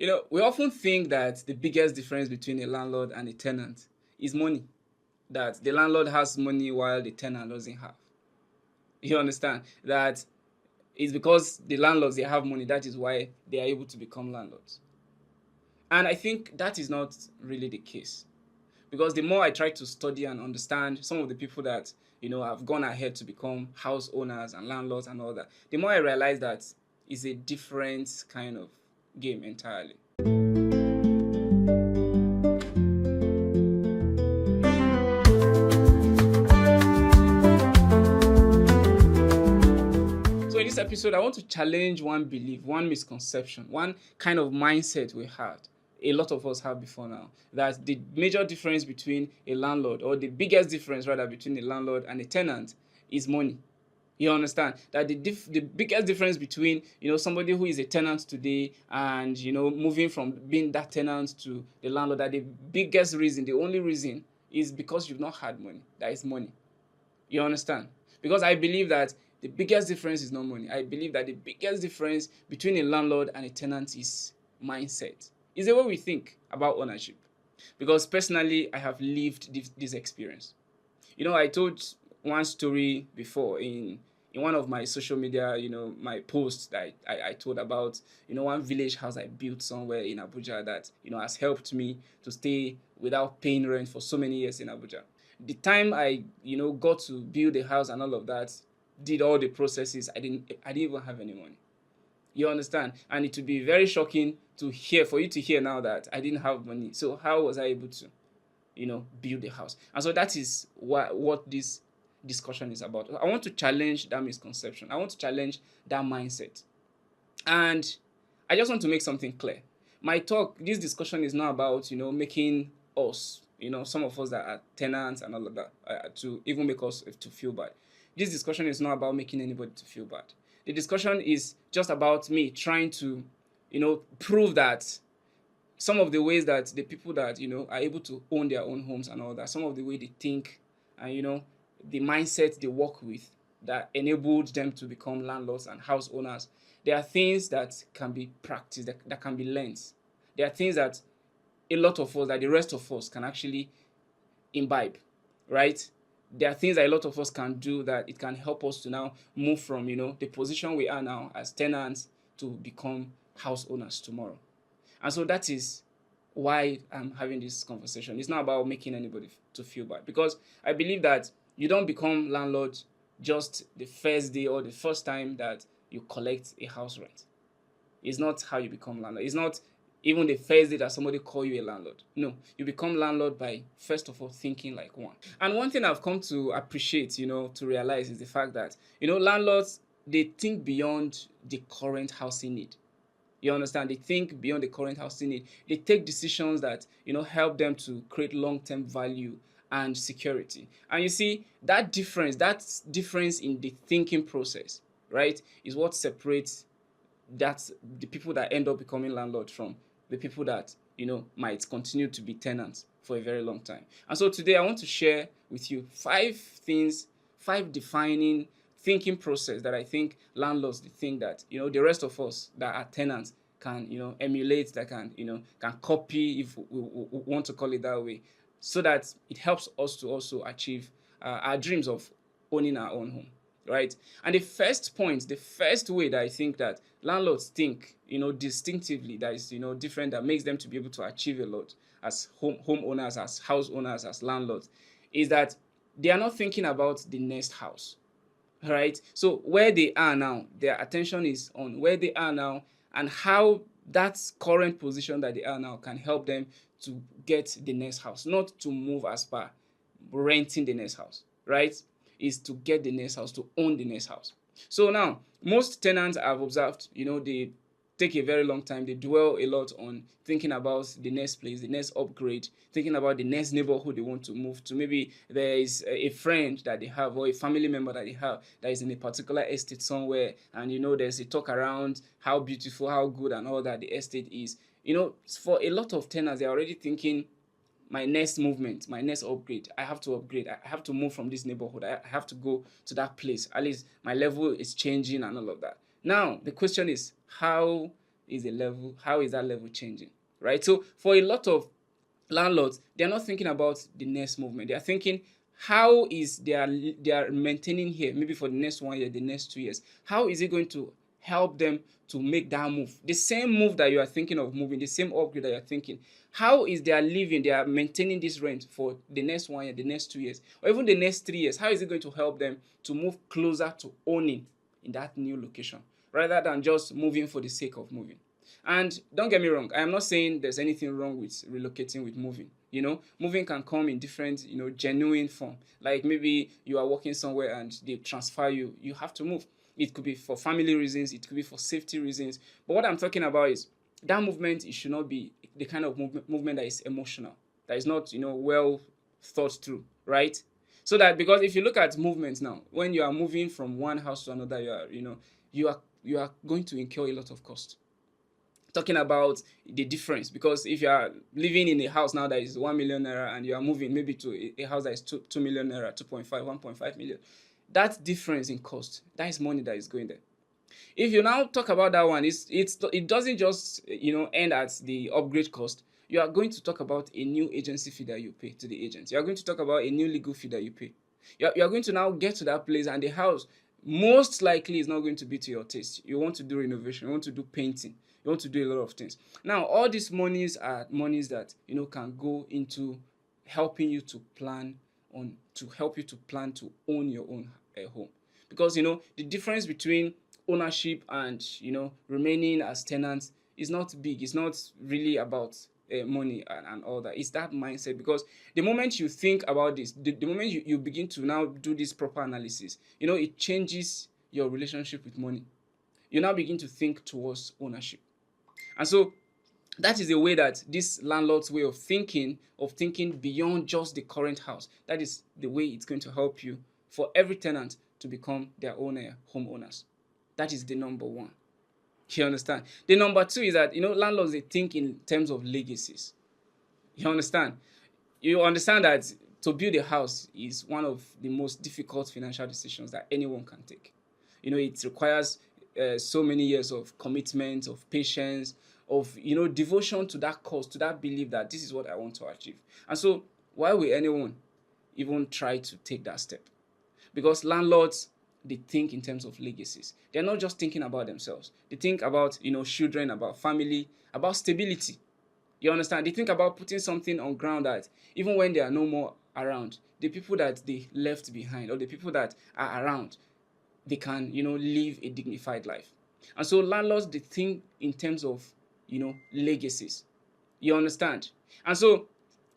We often think that the biggest difference between a landlord and a tenant is money. That the landlord has money while the tenant doesn't have. You understand? That it's because the landlords they have money, that is why they are able to become landlords. And I think that is not really the case. Because the more I try to study and understand some of the people that have gone ahead to become house owners and landlords and all that, the more I realize that it's a different kind of game entirely. So in this episode, I want to challenge one belief, one misconception, one kind of mindset we had. A lot of us have before now, that the major difference between a landlord, or the biggest difference rather between a landlord and a tenant, is money. You understand that the biggest difference between somebody who is a tenant today and moving from being that tenant to the landlord, that the biggest reason, the only reason, is because you've not had money. That is money. You understand? Because I believe that the biggest difference is not money. I believe that the biggest difference between a landlord and a tenant is mindset. It's the way we think about ownership. Because personally, I have lived this experience. I told one story before in one of my social media, my posts that I told about, one village house I built somewhere in Abuja that, has helped me to stay without paying rent for so many years in Abuja. The time I, got to build the house and all of that, did all the processes, I didn't even have any money. You understand? And it would be very shocking for you to hear now that I didn't have money. So how was I able to, build a house? And so that is what this discussion is about. I want to challenge that misconception. I want to challenge that mindset. And I just want to make something clear. This discussion is not about, making us, some of us that are tenants and all of that, to even make us to feel bad. This discussion is not about making anybody to feel bad. The discussion is just about me trying to, prove that some of the ways that the people that, are able to own their own homes and all that, some of the way they think and, the mindset they work with that enabled them to become landlords and house owners, there are things that can be practiced, that can be learned. There are things that a lot of us, that the rest of us can actually imbibe, right? There are things that a lot of us can do that it can help us to now move from, the position we are now as tenants to become house owners tomorrow. And so that is why I'm having this conversation. It's not about making anybody to feel bad, because I believe that you don't become landlord just the first day or the first time that you collect a house rent. It's not how you become landlord. It's not even the first day that somebody call you a landlord. No, you become landlord by first of all thinking like one. And one thing I've come to appreciate, to realize is the fact that, landlords, they think beyond the current housing need. You understand? They think beyond the current housing need. They take decisions that, help them to create long-term value and security. And you see, that difference in the thinking process, right, is what separates the people that end up becoming landlords from the people that, might continue to be tenants for a very long time. And so today I want to share with you 5 defining thinking process that I think landlords, the thing that, the rest of us that are tenants can, emulate, that can copy, if we want to call it that way, so that it helps us to also achieve our dreams of owning our own home, right? And the first way that I think that landlords think, distinctively, that is, different, that makes them to be able to achieve a lot as homeowners, as house owners, as landlords, is that they are not thinking about the next house, right? So where they are now, their attention is on where they are now and how that current position that they are now can help them to get the next house, not to move as far renting the next house, right? Is to get the next house, to own the next house. So now, most tenants I've observed, they take a very long time. They dwell a lot on thinking about the next place, the next upgrade, thinking about the next neighborhood they want to move to. Maybe there is a friend that they have or a family member that they have that is in a particular estate somewhere, and there's a talk around how beautiful, how good and all that the estate is. For a lot of tenants, they're already thinking, my next movement, my next upgrade, I have to upgrade. I have to move from this neighborhood. I have to go to that place. At least my level is changing and all of that. Now, the question is, how is the level, how is that level changing, right? So for a lot of landlords, they're not thinking about the next movement. They are thinking, how is they are maintaining here, maybe for the next 1 year, the next 2 years, how is it going to help them to make that move, the same move that you are thinking of moving, the same upgrade that you're thinking, how is they are living, they are maintaining this rent for the next 1 year, the next 2 years, or even the next 3 years, how is it going to help them to move closer to owning in that new location, rather than just moving for the sake of moving. And don't get me wrong, I am not saying there's anything wrong with relocating, with moving. Moving can come in different, genuine form. Like maybe you are working somewhere and they transfer you, you have to move. It could be for family reasons, it could be for safety reasons. But what I'm talking about is that movement, it should not be the kind of movement that is emotional, that is not, well thought through, right? So that, because if you look at movements now, when you are moving from one house to another, you are going to incur a lot of cost. Talking about the difference, because if you are living in a house now that is 1 million naira and you are moving maybe to a house that is 2 million naira, 2.5, 1.5 million, that difference in cost, that is money that is going there. If you now talk about that one, it doesn't just end at the upgrade cost. You are going to talk about a new agency fee that you pay to the agent. You are going to talk about a new legal fee that you pay. You are going to now get to that place, and the house most likely is not going to be to your taste. You want to do renovation, you want to do painting, you want to do a lot of things. Now, all these monies are monies that can go into helping you to plan to own your own home. Because the difference between ownership and remaining as tenants is not big. It's not really about money and all that. It's that mindset. Because the moment you think about this, the moment you begin to now do this proper analysis, it changes your relationship with money. You now begin to think towards ownership. And so that is the way that this landlord's way of thinking beyond just the current house, that is the way it's going to help you for every tenant to become their own homeowners. That is the number one. You understand? The number two is that landlords, they think in terms of legacies. You understand? You understand that to build a house is one of the most difficult financial decisions that anyone can take. It requires so many years of commitment, of patience, of devotion to that cause, to that belief that this is what I want to achieve. And so why will anyone even try to take that step? Because landlords, they think in terms of legacies. They're not just thinking about themselves. They think about children, about family, about stability. You understand? They think about putting something on ground that even when they are no more around, the people that they left behind, or the people that are around, they can live a dignified life. And so landlords, they think in terms of legacies. You understand? And so,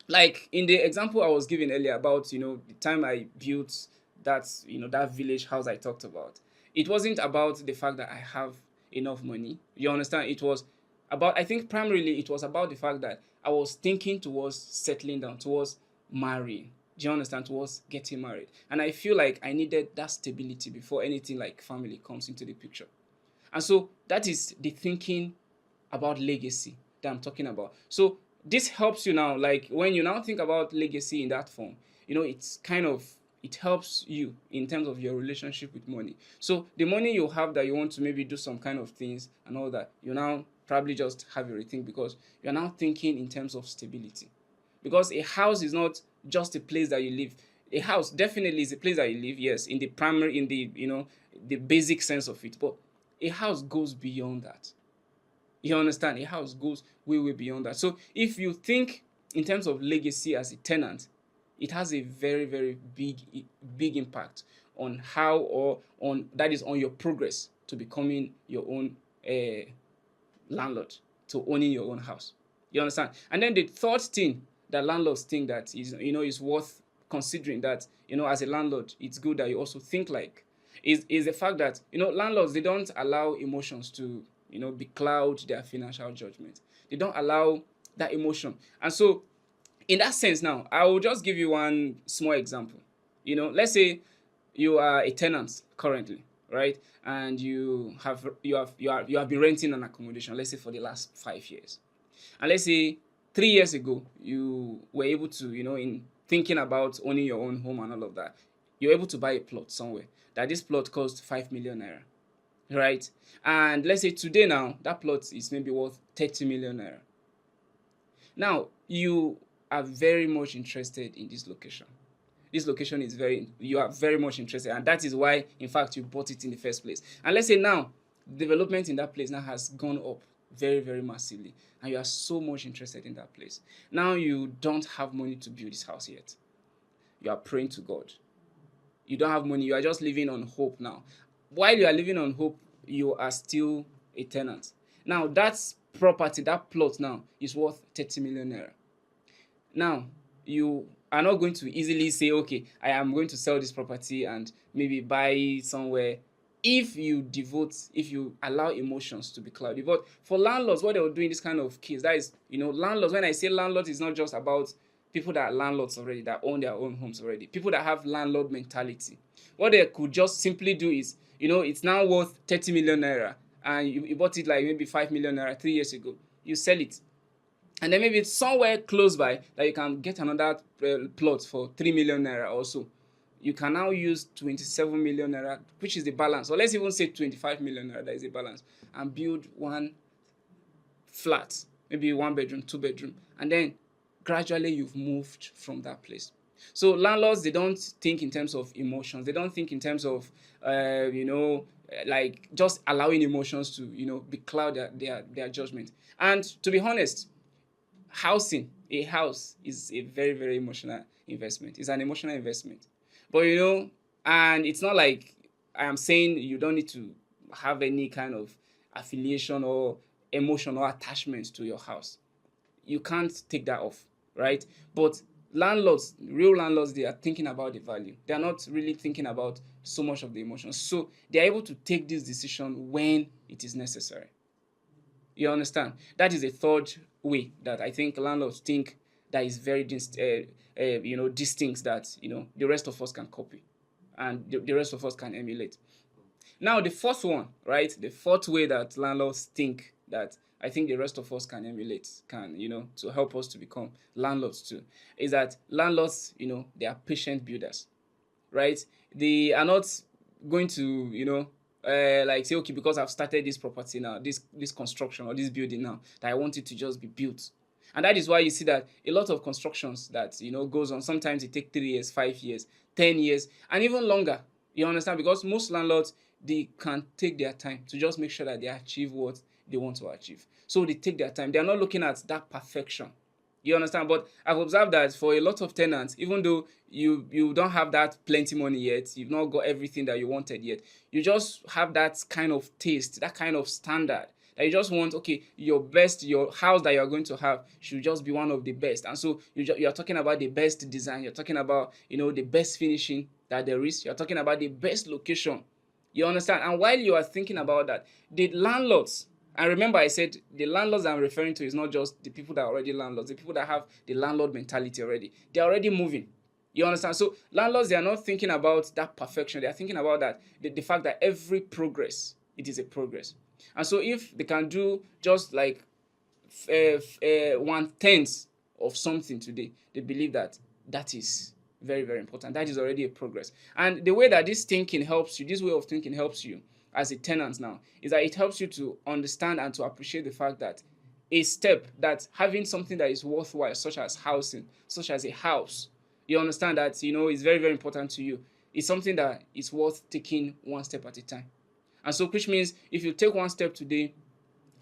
like in the example I was giving earlier about the time I built that village house I talked about, it wasn't about the fact that I have enough money. You understand? It was about, I think primarily it was about the fact that I was thinking towards settling down, towards marrying. Do you understand? Towards getting married. And I feel like I needed that stability before anything like family comes into the picture. And so that is the thinking about legacy that I'm talking about. So this helps you now, like when you now think about legacy in that form, it helps you in terms of your relationship with money. So the money you have that you want to maybe do some kind of things and all that, you now probably just have a rethink, because you're now thinking in terms of stability. Because a house is not just a place that you live. A house definitely is a place that you live, yes, in the primary, in the the basic sense of it. But a house goes beyond that. You understand? A house goes way, way beyond that. So if you think in terms of legacy as a tenant, it has a very, very big impact on how, or on that is on your progress to becoming your own landlord, to owning your own house. You understand? And then the third thing that landlords think that is worth considering, that as a landlord it's good that you also think like, is the fact that landlords, they don't allow emotions to becloud their financial judgment. They don't allow that emotion. And so in that sense, now I will just give you one small example. Let's say you are a tenant currently, right? And you have been renting an accommodation, let's say for the last 5 years. And let's say 3 years ago you were able to, in thinking about owning your own home and all of that, you're able to buy a plot somewhere, that this plot cost 5 million naira. right? And let's say today now that plot is maybe worth 30 million naira. Now you are very much interested in this location. This location is very, you are very much interested, and that is why in fact you bought it in the first place. And let's say now development in that place now has gone up very, very massively, and you are so much interested in that place. Now you don't have money to build this house yet. You are praying to God. You don't have money, you are just living on hope now. While you are living on hope, you are still a tenant. Now that property, that plot now is worth 30 million naira. Now you are not going to easily say, okay, I am going to sell this property and maybe buy somewhere, if you allow emotions to be cloudy. But for landlords, what they will do in this kind of case, that is, landlords, when I say landlords, it's not just about people that are landlords already, that own their own homes already, people that have landlord mentality. What they could just simply do is, it's now worth 30 million naira, and you bought it like maybe 5 million naira 3 years ago. You sell it, and then maybe it's somewhere close by that you can get another plot for 3 million naira or so. You can now use 27 million naira, which is the balance, or let's even say 25 million naira, that is the balance, and build one flat, maybe 1 bedroom, 2 bedroom, and then gradually you've moved from that place. So landlords, they don't think in terms of emotions. They don't think in terms of like just allowing emotions to becloud their judgment. And to be honest, a house is a very, very emotional investment. It's an emotional investment. But and it's not like I am saying you don't need to have any kind of affiliation or emotion or attachment to your house. You can't take that off, right? But landlords, real landlords, they are thinking about the value. They are not really thinking about so much of the emotions. So they are able to take this decision when it is necessary. You understand? That is a third way that I think landlords think that is very distinct, that the rest of us can copy, and the rest of us can emulate. Now the fourth one, right? The fourth way that landlords think that I think the rest of us can emulate, can to help us to become landlords too, is that landlords, they are patient builders, right? They are not going to like say, okay, because I've started this property now, this construction or this building now, that I want it to just be built. And that is why you see that a lot of constructions that goes on, sometimes it takes 3 years, 5 years, 10 years, and even longer. You understand? Because most landlords, they can take their time to just make sure that they achieve what they want to achieve. So they take their time. They are not looking at that perfection. You understand? But I've observed that for a lot of tenants, even though you don't have that plenty money yet, you've not got everything that you wanted yet, you just have that kind of taste, that kind of standard, that you just want, okay, your house that you're going to have should just be one of the best. And so you're talking about the best design, you're talking about the best finishing that there is, you're talking about the best location. You understand? And while you are thinking about that, the landlords, and remember I said the landlords I'm referring to is not just the people that are already landlords, the people that have the landlord mentality already. They're already moving. You understand? So landlords, they are not thinking about that perfection. They are thinking about that the fact that every progress, it is a progress. And so if they can do just like 1/10 of something today, they believe that that is very, very important. That is already a progress. And the way that this way of thinking helps you as a tenant now, is that it helps you to understand and to appreciate the fact that having something that is worthwhile, such as housing, such as a house, you understand that is very, very important to you. It's something that is worth taking one step at a time. And so, which means if you take one step today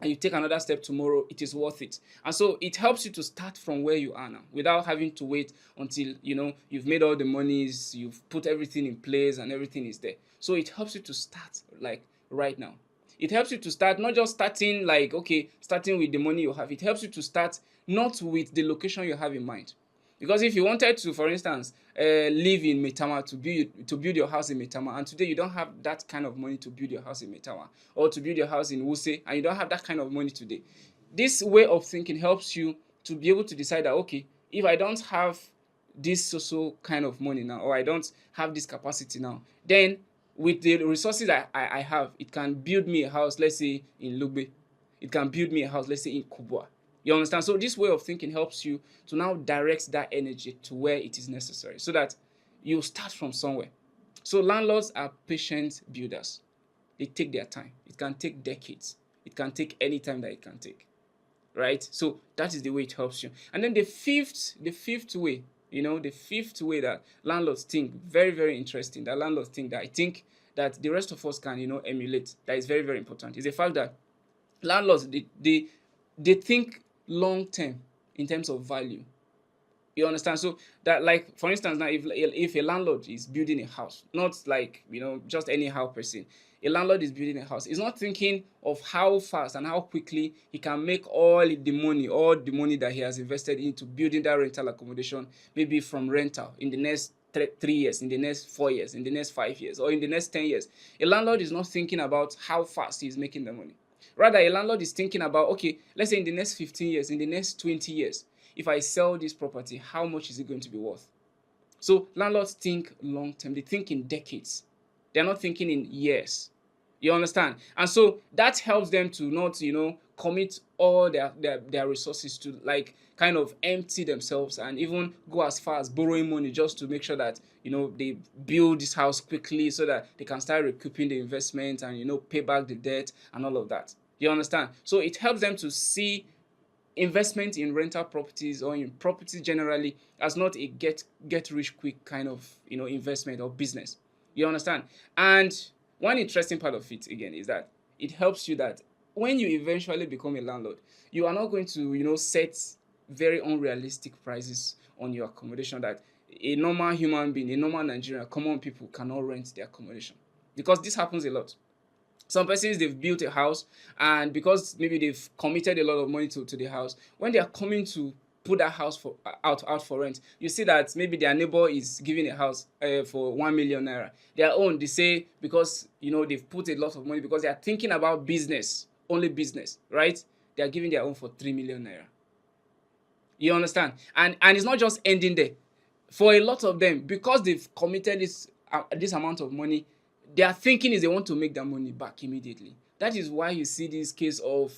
and you take another step tomorrow, it is worth it. And so it helps you to start from where you are now, without having to wait until you've made all the monies, you've put everything in place and everything is there. So it helps you to start like right now. It helps you to start, not just starting like, okay, starting with the money you have. It helps you to start not with the location you have in mind. Because if you wanted to, for instance, live in Maitama, to build your house in Maitama, and today you don't have that kind of money to build your house in Maitama, or to build your house in Wuse, and you don't have that kind of money today, this way of thinking helps you to be able to decide that, okay, if I don't have this so kind of money now, or I don't have this capacity now, then with the resources I have, it can build me a house, let's say in Lugbe. It can build me a house, let's say in Kubwa. You understand? So this way of thinking helps you to now direct that energy to where it is necessary, so that you start from somewhere. So landlords are patient builders. They take their time. It can take decades. It can take any time that it can take, right? So that is the way it helps you. And then the fifth way, the fifth way that landlords think, very, very interesting, that landlords think, that I think that the rest of us can, emulate, that is very, very important, is the fact that landlords, they think long term in terms of value. You understand? So that, like, for instance, now, if a landlord is building a house, not like, just anyhow person, a landlord is building a house, he's not thinking of how fast and how quickly he can make all the money that he has invested into building that rental accommodation, maybe from rental, in the next 3 years, in the next 4 years, in the next 5 years, or in the next 10 years. A landlord is not thinking about how fast he's making the money. Rather, a landlord is thinking about, okay, let's say in the next 15 years, in the next 20 years, if I sell this property, how much is it going to be worth? So landlords think long term. They think in decades. They're not thinking in years. You understand? And so that helps them to not, commit all their resources to, like, kind of empty themselves and even go as far as borrowing money just to make sure that, they build this house quickly so that they can start recouping the investment and, pay back the debt and all of that. You understand? So it helps them to see investment in rental properties or in properties generally as not a get rich quick kind of, investment or business. You understand? And one interesting part of it again is that it helps you that when you eventually become a landlord, you are not going to, set very unrealistic prices on your accommodation that a normal human being, a normal Nigerian, common people cannot rent their accommodation, because this happens a lot. Some persons, they've built a house, and because maybe they've committed a lot of money to the house, when they are coming to put that house for out for rent, you see that maybe their neighbor is giving a house for 1 million naira. Their own, they say, because they've put a lot of money, because they are thinking about business, only business, right? They are giving their own for 3 million naira. You understand? And it's not just ending there. For a lot of them, because they've committed this amount of money, their thinking is they want to make that money back immediately. That is why you see this case of,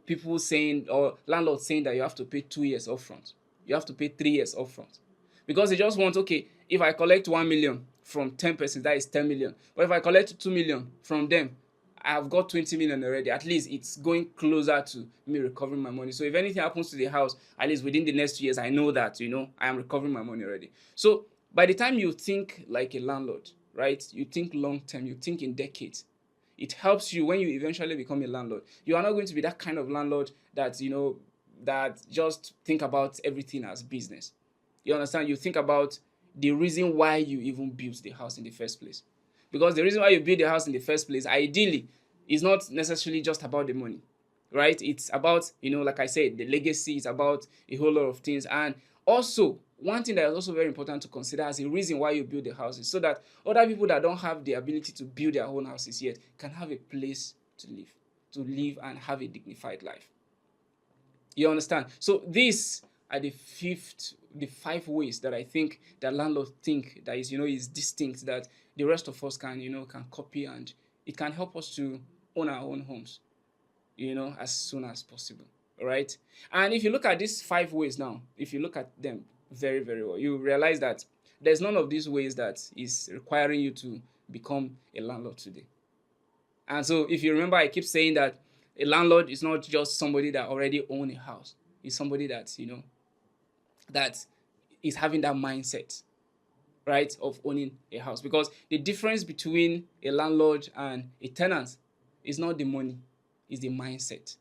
people saying, or landlords saying, that you have to pay 2 years upfront. You have to pay 3 years upfront. Because they just want, okay, if I collect 1 million from 10 persons, that is 10 million. But if I collect 2 million from them, I've got 20 million already. At least it's going closer to me recovering my money. So if anything happens to the house, at least within the next 2 years, I know that, I am recovering my money already. So by the time you think like a landlord, right, you think long term, you think in decades, it helps you when you eventually become a landlord. You are not going to be that kind of landlord that, that just think about everything as business. You understand? You think about the reason why you even built the house in the first place. Because the reason why you build the house in the first place, ideally, is not necessarily just about the money, right? It's about, like I said, the legacy. It's about a whole lot of things. And also, one thing that is also very important to consider as a reason why you build the houses, so that other people that don't have the ability to build their own houses yet can have a place to live and have a dignified life. You understand? So these are the 5 ways that I think that landlords think that is distinct, that the rest of us can copy, and it can help us to own our own homes, as soon as possible. All right. And if you look at these 5 ways now, if you look at them very, very well, you realize that there's none of these ways that is requiring you to become a landlord today. And so if you remember, I keep saying that a landlord is not just somebody that already owns a house. It's somebody that, that is having that mindset, right, of owning a house. Because the difference between a landlord and a tenant is not the money, it's the mindset.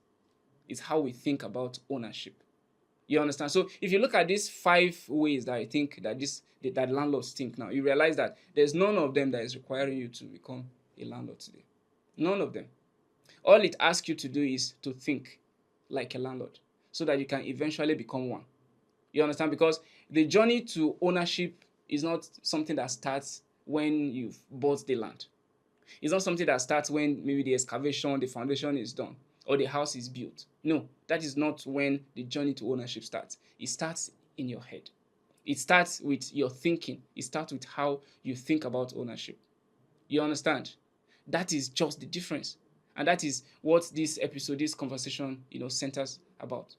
It's how we think about ownership. You understand? So if you look at these 5 ways that I think that landlords think now, you realize that there's none of them that is requiring you to become a landlord today. None of them. All it asks you to do is to think like a landlord, so that you can eventually become one. You understand? Because the journey to ownership is not something that starts when you've bought the land. It's not something that starts when maybe the excavation, the foundation is done, or the house is built. No, that is not when the journey to ownership starts. It starts in your head. It starts with your thinking. It starts with how you think about ownership. You understand? That is just the difference. And that is what this episode, this conversation, centers about.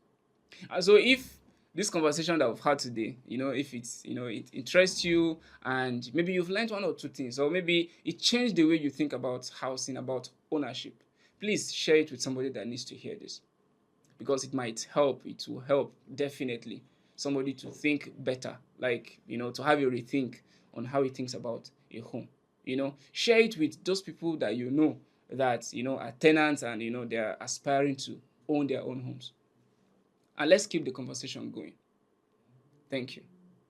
And so if this conversation that we've had today, if it's, it interests you, and maybe you've learned one or two things, or maybe it changed the way you think about housing, about ownership, please share it with somebody that needs to hear this, because it might help. It will help definitely somebody to think better, like, to have a rethink on how he thinks about a home. Share it with those people that that are tenants, and they're aspiring to own their own homes. And let's keep the conversation going. Thank you.